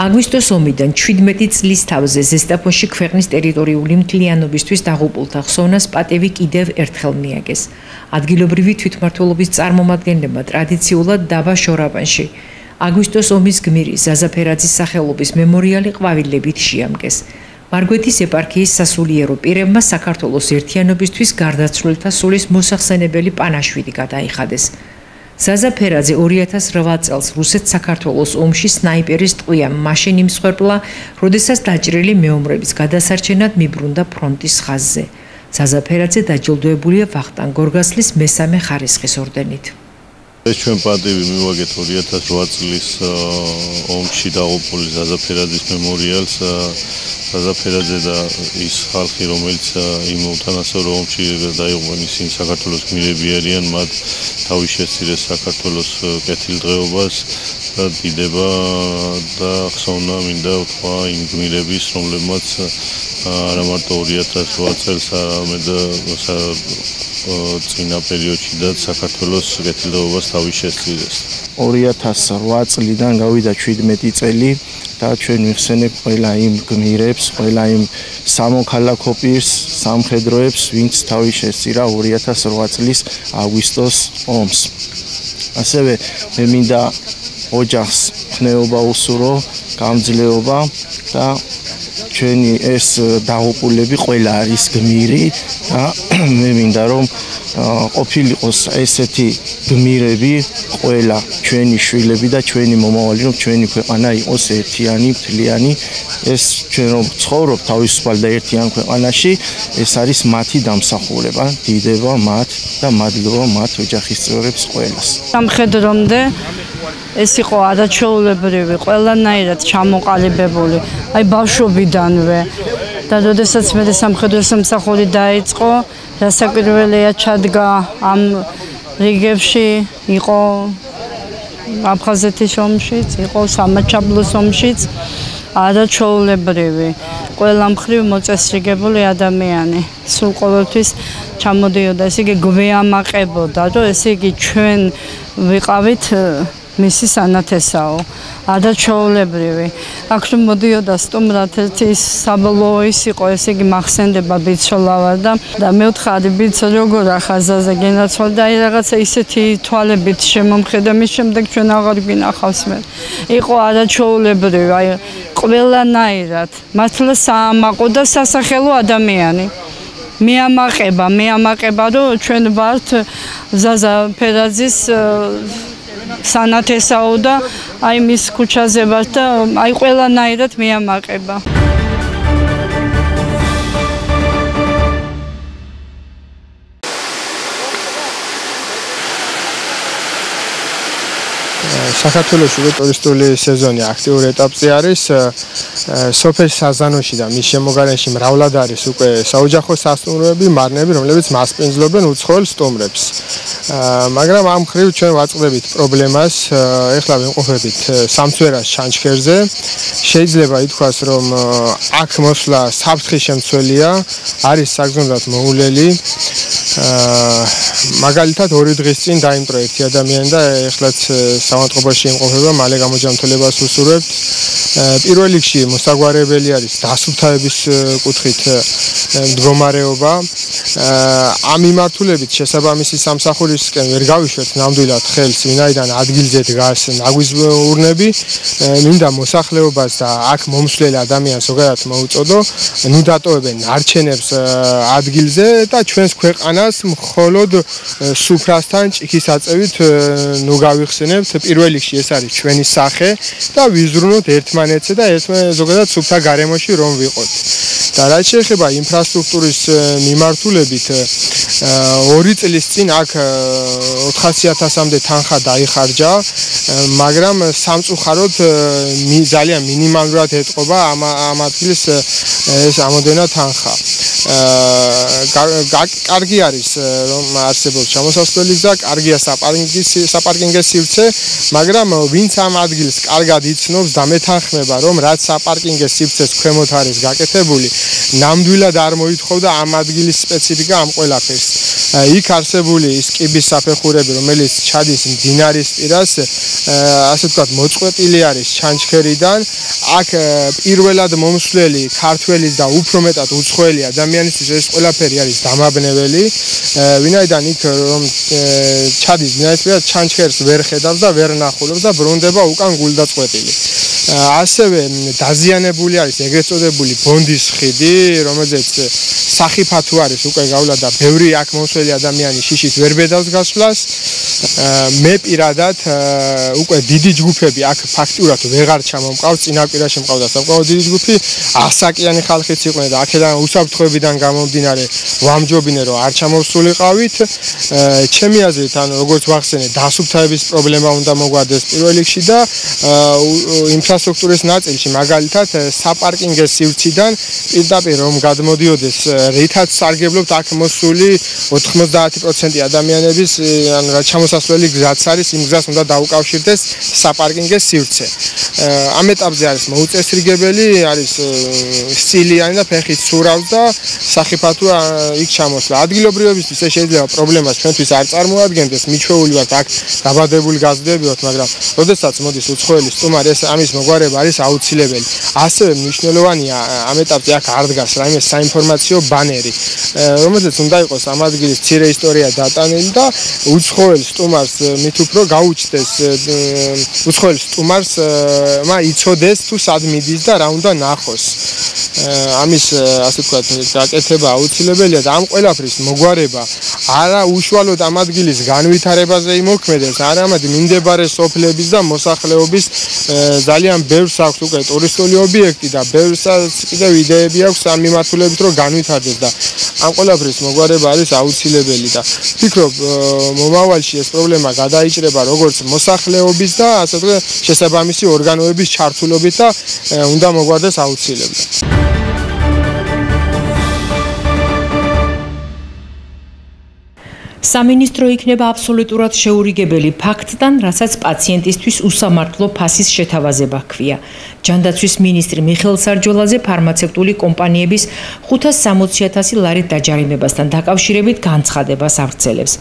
აგვისტოს ომიდან 17 წლის თავზე ზესტაფონში ქვეყნის ტერიტორიული მთლიანობისთვის დაღუპულთა ხსოვნას პატივი კიდევ ერთხელ მიაგეს. ადგილობრივი თვითმმართველობის წარმომადგენლებმა ტრადიციულად დაბა შორაპანში აგვისტოს ომის გმირი ზაზა ფერაძის სახელობის მემორიალი ყვავილებით შეამკეს. მარგვეთის ეპარქიის სასულიერო პირებმა საქართველოს ერთიანობისთვის გარდაცვლილთა სულის მოსახსენებელი პანაშვიდი გადაიხადეს. ზაზა ფერაძე 2008 წელს რუსეთ-საქართველოს ომში სნაიპერის ტყვიამ მაშინ იმსხვერპლა, როდესაც დაჭრილი მეომრების გადასარჩენად მიბრუნდა ფრონტის ხაზზე. ზაზა ფერაძე დაჯილდოებულია ვახტანგ გორგასლის მესამე ხარისხის ორდენით. ეს ჩვენ პატივი მივაგეთ 2008 წლის ომში დაღუპული ზაზა ფერაძის მემორიალს. ზაზა ფერაძე და ის ხალხი, რომელიც იმ უთანასწორო ომში დაიღუპნენ, ისინი საქართველოს გმირები არიან, მათ თავი შესწირეს საქართველოს კეთილდღეობას და დიდება და ხსოვნა მინდა ვთქვა იმ გმირების, რომლებმაც არა მარტო 2008 წელს, არამედ წინა პერიოდშიდაც საქართველოს კეთილდღეობას თავი შესწირეს. 2008 წლიდან გავიდა 17 წელი და ჩვენ ვიხსენებთ ყველა იმ გმირებს, ყველა იმ სამოქალაქო პირს, სამხედროებს, ვინც თავი შესწირა 2008 წლის აგვისტოს ომს. ასევე მე მინდა ოჯახს ხნეობა უსურო, გამძლეობა და ჩვენი ეს დაღუპულები ყველა არის გმირი და მე მინდა რომ ყოფილიყოს ესეთი გმირები ყველა ჩვენი შვილები და ჩვენი მომავალი, რომ ჩვენი ქვეყანა იყოს ერთიანი, მთლიანი. ეს ჩვენ რომ ცხოვრობთ თავისუფალ და ერთიან ქვეყანაში, ეს არის მათი დამსახურება, დიდება მათ და მადლობა მათ ოჯახის წევრებს ყველას. სამხედრომდე ეს იყო არაჩვეულებრივი, ყველანაირად ჩამოყალიბებული, აი ბავშვობიდანვე. და როდესაც მე სამხედრო სამსახური დაიწყო, დასაკვირველია ჩადგა ამ რიგებში, იყო აფხაზეთის ომშიც, იყო სამაჩაბლოს ომშიც, არაჩვეულებრივი, ყველა მხრივ მოწესრიგებული ადამიანი. სულ ყოველთვის ჩამოდიოდა, ესე იგი გვეამაყებოდა, რომ ესე იგი ჩვენ ვიყავით მისი სანათესაო, არაჩვეულებრივი. აქ რომ მოდიოდა სტუმრად ერთი საბოლოო ის იყო, ესე იგი მახსენდება ბიცოლავა და მეუთხარი ბიცო როგორ ახაზაზე გენაცვალა და აი რაღაცა ისეთი თვალებით შემომხედა, მის შემდეგ ჩვენ აღარ გვინახავს მე. იყო არაჩვეულებრივი, აი ყველანაირად, მართლა საამაყო და სასახელო ადამიანი. მეამაყება, რომ ჩვენ ვართ ზაზა ფერაძის სანათესაო და აი მის ქუჩაზე ვარ და აი ყველანაირად მეამაყება. საქართველოში ტურისტული სეზონი აქტიურ ეტაპზე არის. სოფელ საზანოში და მის შემოგარენში მრავლად არის უკვე საოჯახო სასტუმროები, მარნები, რომლებიც მასპინძლობენ უცხოელ სტუმრებს. მაგრამ ამ მხრივ ჩვენ ვაწყდებით პრობლემას, ეხლა ვიმყოფებით სამცვერას ჩანჩქერზე. შეიძლება ითქვას, რომ აქ მოსვლა საფრთხის შემცველია, არის საგზნობრად მოულელი. მაგალითად 2 დღის წინ დაიმტრო ერთი ადამიანი და ეხლაც სამავთყოფოში იმყოფება, მალე გამოჯანმრთელებას უსურვებთ. პირველ რიგში მოსაგვარებელი არის დასუფთავების კუთხით მდგომარეობა. ამ მიმართულებით შესაბამისი სამსახურისკენ ვერ გავიშვათ ნამდვილად ხელს, ვინაიდან ადგილზე დგას ნაგვის ურნები, მინდა მოსახლეობას და აქ მომსვლელ ადამიანს ზოგადად მოუწოდო, ნუ დატოვებენ ნარჩენებს ადგილზე და ჩვენს ქვეყანას მხოლოდ სუფრასთან ჭიქის აწევით ნუ გავიხსენებთ. პირველ რიგში ეს არის ჩვენი სახე და ვიზრუნოთ ერთმანეთზე და ზოგადად სუფთა გარემოში რომ ვიყოთ. და რაც შეეხება ინფრასტრუქტურის მიმართულებით, 2 წლის წინ აქ 400.000-მდე თანხა დაიხარჯა, მაგრამ სამწუხაროდ ძალიან მინიმალურად ეტყობა ამ ადგილს ეს ამოდენა თანხა. კარგი არის რომ არსებობს ჩამოსასვლელი გზა, კარგია საპარკინგო სივრცე, მაგრამ ვინც ამ ადგილს კარგად იცნობს და მეთანხმება რომ რაც საპარკინგო სივრცეს ქვემოთ არის გაკეთებული, ნამდვილად არ მოითხოვდა ამ ადგილის სპეციფიკა ამ ყველაფერს. იქ არსებული ის კიბის საფეხურები, რომელიც ჩადის მდინარის პირას, ასე ვთქვათ, მოწყვეტილი არის ჩანჩქერიდან. აქ პირველად მომსვლელი ქართველის და უფრო მეტად უცხოელი ადამიანისთვის ეს ყველაფერი არის დამაბნეველი. ვინაიდან იქ რომ ჩადის მდინარის პირას, ჩანჩქერს ვერ ხედავს და ვერ ნახულობს და ბრუნდება უკან გულდაწყვეტილი. ასევე დაზიანებული არის ეგრეთ წოდებული ბონდის ხიდი, რომელზეც სახიფათო არის უკვე გავლა და ბევრი აქ მოსვლელი ადამიანი შიშით ვერ ბედავს გასვლას. მე პირადად უკვე დიდი ჯგუფები აქ ფაქტურად ვეღარ ჩამომყავს, წინაპირაში მყავდა საკმაოდ დიდი ჯგუფი, ასაკიანი ხალხიც იყვნენ და აქედან უსაფრთხოებიდან გამომდინარე ვამჯობინე რომ არ ჩამოვსულიყავით. ჩემი აზრით, ანუ როგორც ვახსენე, დასუფთავების პრობლემა უნდა მოგვარდეს პირველ რიგში და ინფრასტრუქტურის ნაწილში, მაგალითად, საპარკინგის სივრციდან პირდაპირ რომ გადმოდიოდეს, რითაც სარგებლობთ აქ მოსული 90% ადამიანების, ანუ რა ჩამოსასვლელი გზაც არის, იმ გზას უნდა დაუკავშირდეს საპარკინგის სივრცე. ამ ეტაპზე არის მოუწესრიგებელი, არის სილიანი და ფეხით სურავს და სახიფათო იქ ჩამოსვლა. ადგილობრივებისთვის ეს შეიძლება პრობლემას ჩვენთვის არ წარმოადგენდეს, მიჩვეული ვართ აქ დაბადებული გაზრდები ვართ, მაგრამ როდესაც მოდის უცხოელი სტუმარი, ეს ამის მოგვარება არის აუცილებელი. ასევე მნიშვნელოვანია ამ ეტაპზე აქ არ დგას რაიმე საინფორმაციო ბანერი, რომელზეც უნდა იყოს ამ ადგილის მცირე ისტორია დატანილი და უცხოელ სტუმარს მით უფრო გაუჩნდეს უცხოელ სტუმარს იცოდეს თუ სად მიდის და რა უნდა ნახოს. ამის ასე ვთქვათ გაკეთება აუცილებელია და ამ ყველაფრის მოგვარება არა უშუალოდ ამ ადგილის განვითარებაზე იმოქმედებს, არამედ მიმდებარე სოფლების და მოსახლეობის ძალიან ბევრს აქვს უკვე ტურისტული ობიექტი და ბევრსაც კიდევ იდეები აქვს ამ მიმართულებით რომ განვითარდეს და ამ ყველაფრის მოგვარება არის აუცილებელი და ვფიქრობ მომავალში ეს პრობლემა გადაიჭრება როგორც მოსახლეობის და ასე ვთქვათ შესაბამისი ორგანოების ჩართულობით და უნდა მოგვარდეს აუცილებლად. სამინისტრო იქნება აბსოლუტურად შეურიგებელი ფაქტთან, რასაც პაციენტისთვის უსამართლო ფასის შეთავაზება ჰქვია. ჯანდაცვის მინისტრი მიხეილ სარჯველაძე ფარმაცევტული კომპანიების 560,000 ლარით დაჯარიმებასთან დაკავშირებით განცხადებას ავრცელებს.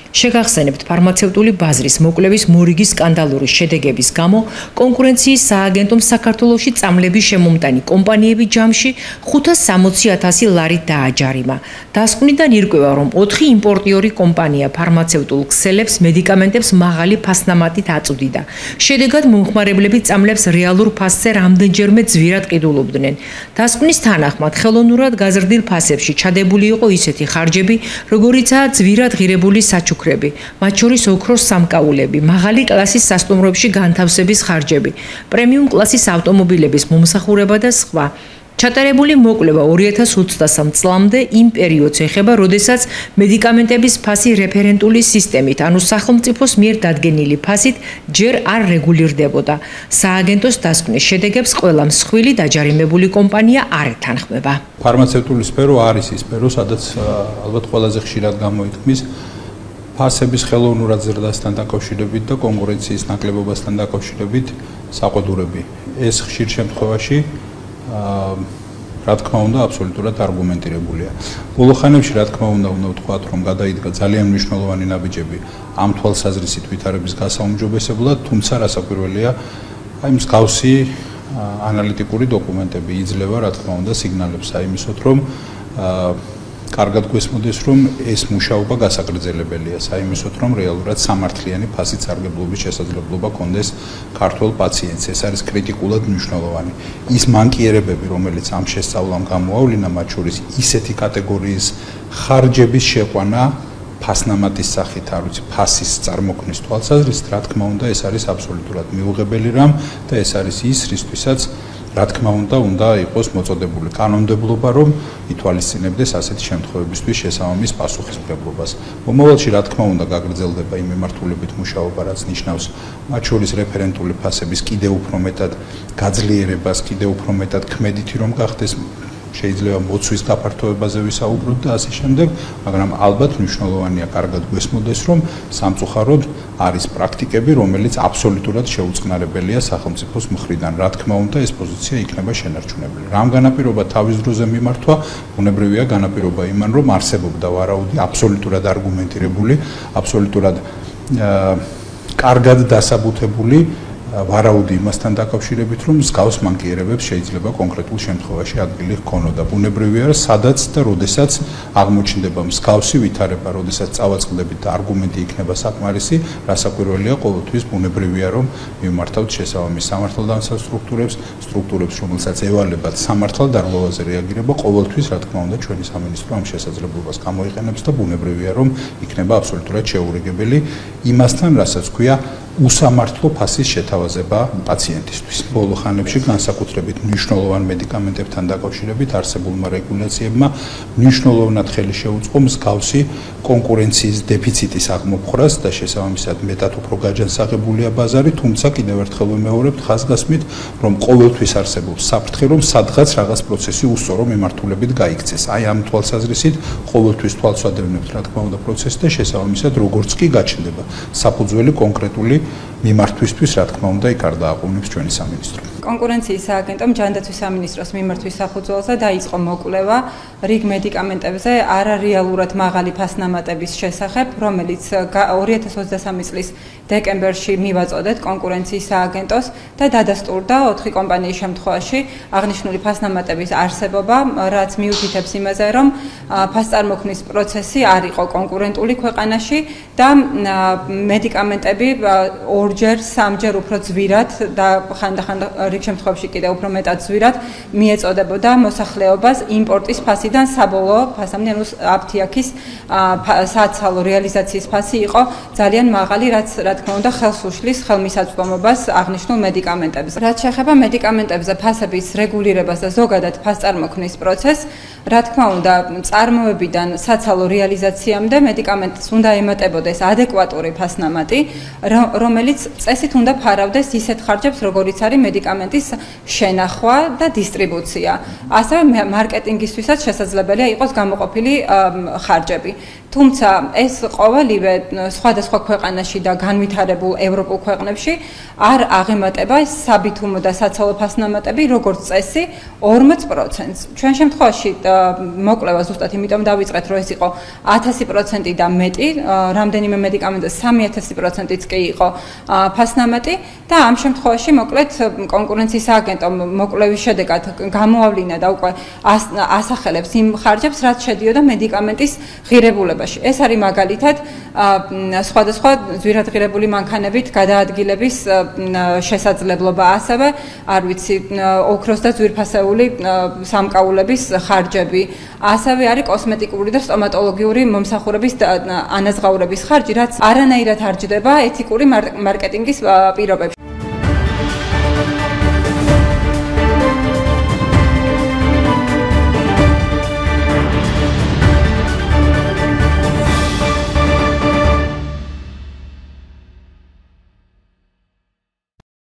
შეგახსენებთ, ფარმაცევტული ბაზრის მოკლევის მორიგი სკანდალური შედეგების გამო კონკურენციის სააგენტომ საქართველოში წამლების შემომტანი კომპანიები ჯამში 560,000 ლარით დააჯარიმა. დასკვნიდან ირკვევა, რომ 4 იმპორტიორი კომპანია ფარმაცევტულ ქსელებს მედიკამენტებს მაღალი ფასნამატით აწვდიდა. შედეგად მომხმარებლები წამლებს რეალურ ფასზე რამდენჯერმე ძვირად ყიდულობდნენ. დასკვნის თანახმად, ხელოვნურად გაზრდილ ფასებში ჩადებული იყო ისეთი ხარჯები, როგორიცაა ძვირად ღირებული საჩუქრები, მათ შორის ოქროს სამკაულები, მაღალი კლასის სასტუმროებში განთავსების ხარჯები, პრემიუმ კლასის ავტომობილების მომსახურება და სხვა. ჩატარებული მოკვლევა 2023 წლამდე იმ პერიოდს ეხება, როდესაც მედიკამენტების ფასი რეფერენტული სისტემით, ანუ სახელმწიფოს მიერ დადგენილი ფასით ჯერ არ რეგულირდებოდა. სააგენტოს დასკვნის შედეგებს ყველა მსხვილი დაჯარიმებული კომპანია არ ეთანხმება. ფარმაცევტული სფერო არის ის სფერო, სადაც ალბათ ყველაზე ხშირად გამოითქმის ფასების ხელოვნურად ზრდასთან დაკავშირებით და კონკურენციის ნაკლებობასთან დაკავშირებით საყვედურები. ეს ხშირ შემთხვევაში რა თქმა უნდა აბსოლუტურად არგუმენტირებულია. ბოლო ხანებში რა თქმა უნდა ვთქვათ, რომ გადაიდგა ძალიან მნიშვნელოვანი ნაბიჯები ამ თვალსაზრისით ვითარების გასაუმჯობესებლად, თუმცა რასაკვირველია, აი მსგავსი ანალიტიკური დოკუმენტები იძლევა რა თქმა უნდა სიგნალებს აიმისოთ, რომ კარგად გვესმოდეს, რომ ეს მუშაობა გასაგრძელებელია, საიმისოთ, რომ რეალურად სამართლიანი ფასით სარგებლობის შესაძლებლობა კონდეს ქართულ პაციენტს. ეს არის კრიტიკულად მნიშვნელოვანი. ის მანკიერებები, რომელიც ამ შესწავლამ გამოავლინა, მათ შორის ისეთი კატეგორიის ხარჯების შეყვანა ფასნამატის სახით, არ ვიცი, ფასის წარმოქმნის თვალსაზრისით, რა თქმა უნდა, ეს არის აბსოლუტურად მიუღებელი რამ და ეს არის ის, რისთვისაც რა თქმა უნდა იყოს მოწოდებული კანონმდებლობა, რომ ითვალისწინებდეს ასეთი შემთხვევებისთვის შესაბამის პასუხისმგებლობას. მომავალში რა თქმა უნდა გაგრძელდება იმ მიმართულებით მუშაობა, რაც ნიშნავს მათ შორის რეფერენტული ფასების კიდევ უფრო მეტად გაძლიერებას, კიდევ უფრო მეტად ქმედითი რომ გახდეს შეიძლება მოცვის გაფართოებაზე ვისაუბროთ და ასე შემდეგ, მაგრამ ალბათ მნიშვნელოვანია კარგად გვესმოდეს, რომ სამწუხაროდ არის პრაქტიკები, რომელიც აბსოლუტურად შეუწყნარებელია სახელმწიფოს მხრიდან. რა თქმა უნდა, ეს პოზიცია იქნება შენარჩუნებული. რამ განაპირობა თავის დროზე მიმართვა, ბუნებრივია განაპირობა იმან, რომ არსებობდა ვარაუდი აბსოლუტურად არგუმენტირებული, აბსოლუტურად კარგად დასაბუთებული ვარაუდი იმასთან დაკავშირებით, რომ მსგავს მანკიერებებს შეიძლება კონკრეტულ შემთხვევაში ადგილი ჰქონოდა. ბუნებრივია, სადაც და როდესაც აღმოჩნდება მსგავსი ვითარება, როდესაც წავაწყდებით და არგუმენტი იქნება საკმარისი, რასაკვირველია, ყოველთვის ბუნებრივია, რომ მიმართავთ შესაბამის სამართალდამცავ სტრუქტურებს, რომელსაც ევალებათ სამართალდარღვევაზე რეაგირება, ყოველთვის, რა თქმა უნდა, ჩვენი სამინისტრო ამ შესაძლებლობას გამოიყენებს და ბუნებრივია, რომ იქნება აბსოლუტურად შეურიგებელი იმასთან, რასაც ქვია უსამართლო ფასის შეთავაზება პაციენტისთვის. ბოლო ხანებში განსაკუთრებით მნიშვნელოვან მედიკამენტებთან დაკავშირებით არსებულმა რეგულაციებმა მნიშვნელოვნად ხელი შეუწყო მსგავსი კონკურენციის დეფიციტის აღმოფხვრას და შესაბამისად მეტად უფრო გაჯანსაღებულია ბაზარი, თუმცა კიდევ ერთხელ ვიმეორებთ ხაზგასმით, რომ ყოველთვის არსებობს საფრთხე, რომ სადღაც რაღაც პროცესი უსწორო მიმართულებით გაიქცეს. აი ამ თვალსაზრისით ყოველთვის თვალს ვადევნებთ, რა თქმა უნდა, პროცესს და შესაბამისად როგორც კი გაჩნდება საფუძველი კონკრეტული მიმართვისთვის, რა თქმა უნდა, იქ არ დააყოვნებს ჩვენი სამინისტრო. კონკურენციის სააგენტომ ჯანდაცვის სამინისტროს მიმართვის საფუძველზე დაიწყო მოკვლევა რიგ მედიკამენტებზე არარეალურად მაღალი ფასნამატების შესახებ, რომელიც 2023 წლის დეკემბერში მივაწოდეთ კონკურენციის სააგენტოს და დადასტურდა 4 კომპანიის შემთხვევაში აღნიშნული ფასნამატების არსებობა, რაც მიუთითებს იმაზე, რომ ფასწარმოქმნის პროცესი არ იყო კონკურენტული ქვეყანაში და მედიკამენტები ორჯერ, სამჯერ უფრო ძვირად და ხანდახან რიგ შემთხვევაში კიდევ უფრო მეტად ძვირად მიეწოდებოდა მოსახლეობას იმპორტის ფასიდან საბოლოო ფასამდე, ანუ აფთიაქის საცალო რეალიზაციის ფასი იყო ძალიან მაღალი, რაც რა თქმა უნდა ხელს უშლის ხელმისაწვდომობას აღნიშნულ მედიკამენტებზე. რაც შეეხება მედიკამენტებზე ფასების რეგულირებას და ზოგადად ფასწარმოქმნის პროცესს, რა თქმა უნდა, წარმოებიდან საცალო რეალიზაციამდე მედიკამენტს უნდა ემატებოდეს ადეკვატური ფასნამატი, რომელიც წესით უნდა ფარავდეს ისეთ ხარჯებს, როგორიც არის მედიკამენტის შენახვა და დისტრიბუცია. ასევე მარკეტინგისთვისაც შესაძლებელია იყოს გამოყოფილი ხარჯები. თუმცა ეს ყოველივე სხვადასხვა ქვეყანაში და განვითარებულ ევროპულ ქვეყნებში არ აღემატება საბითუმო და საცალო ფასნამატები როგორც წესი 40%-ს. ჩვენ შემთხვევაში მოკვლევა ზუსტად იმიტომ დავიწყეთ, რომ ეს იყო 1000% და მეტი, რამდენიმე მედიკამენტზე 3000%-იც კი იყო ფასნამატი და ამ შემთხვევაში მოკლედ კონკურენციის სააგენტომ მოკვლევის შედეგად გამოავლინა და უკვე ასახელებს იმ ხარჯებს, რაც შედიოდა მედიკამენტის ღირებულებაში. ეს არის მაგალითად სხვადასხვა ძვირადღირებული მანქანებით გადაადგილების შესაძლებლობა, ასევე არ ვიცი, ოქროს და ძვირფასეული სამკაულების ხარჯები, ასევე არის კოსმეტიკური და სტომატოლოგიური მომსახურების ანაზღაურების ხარჯი, რაც არანაირად არ ჯდება ეთიკური მარკეტინგის პირობებში.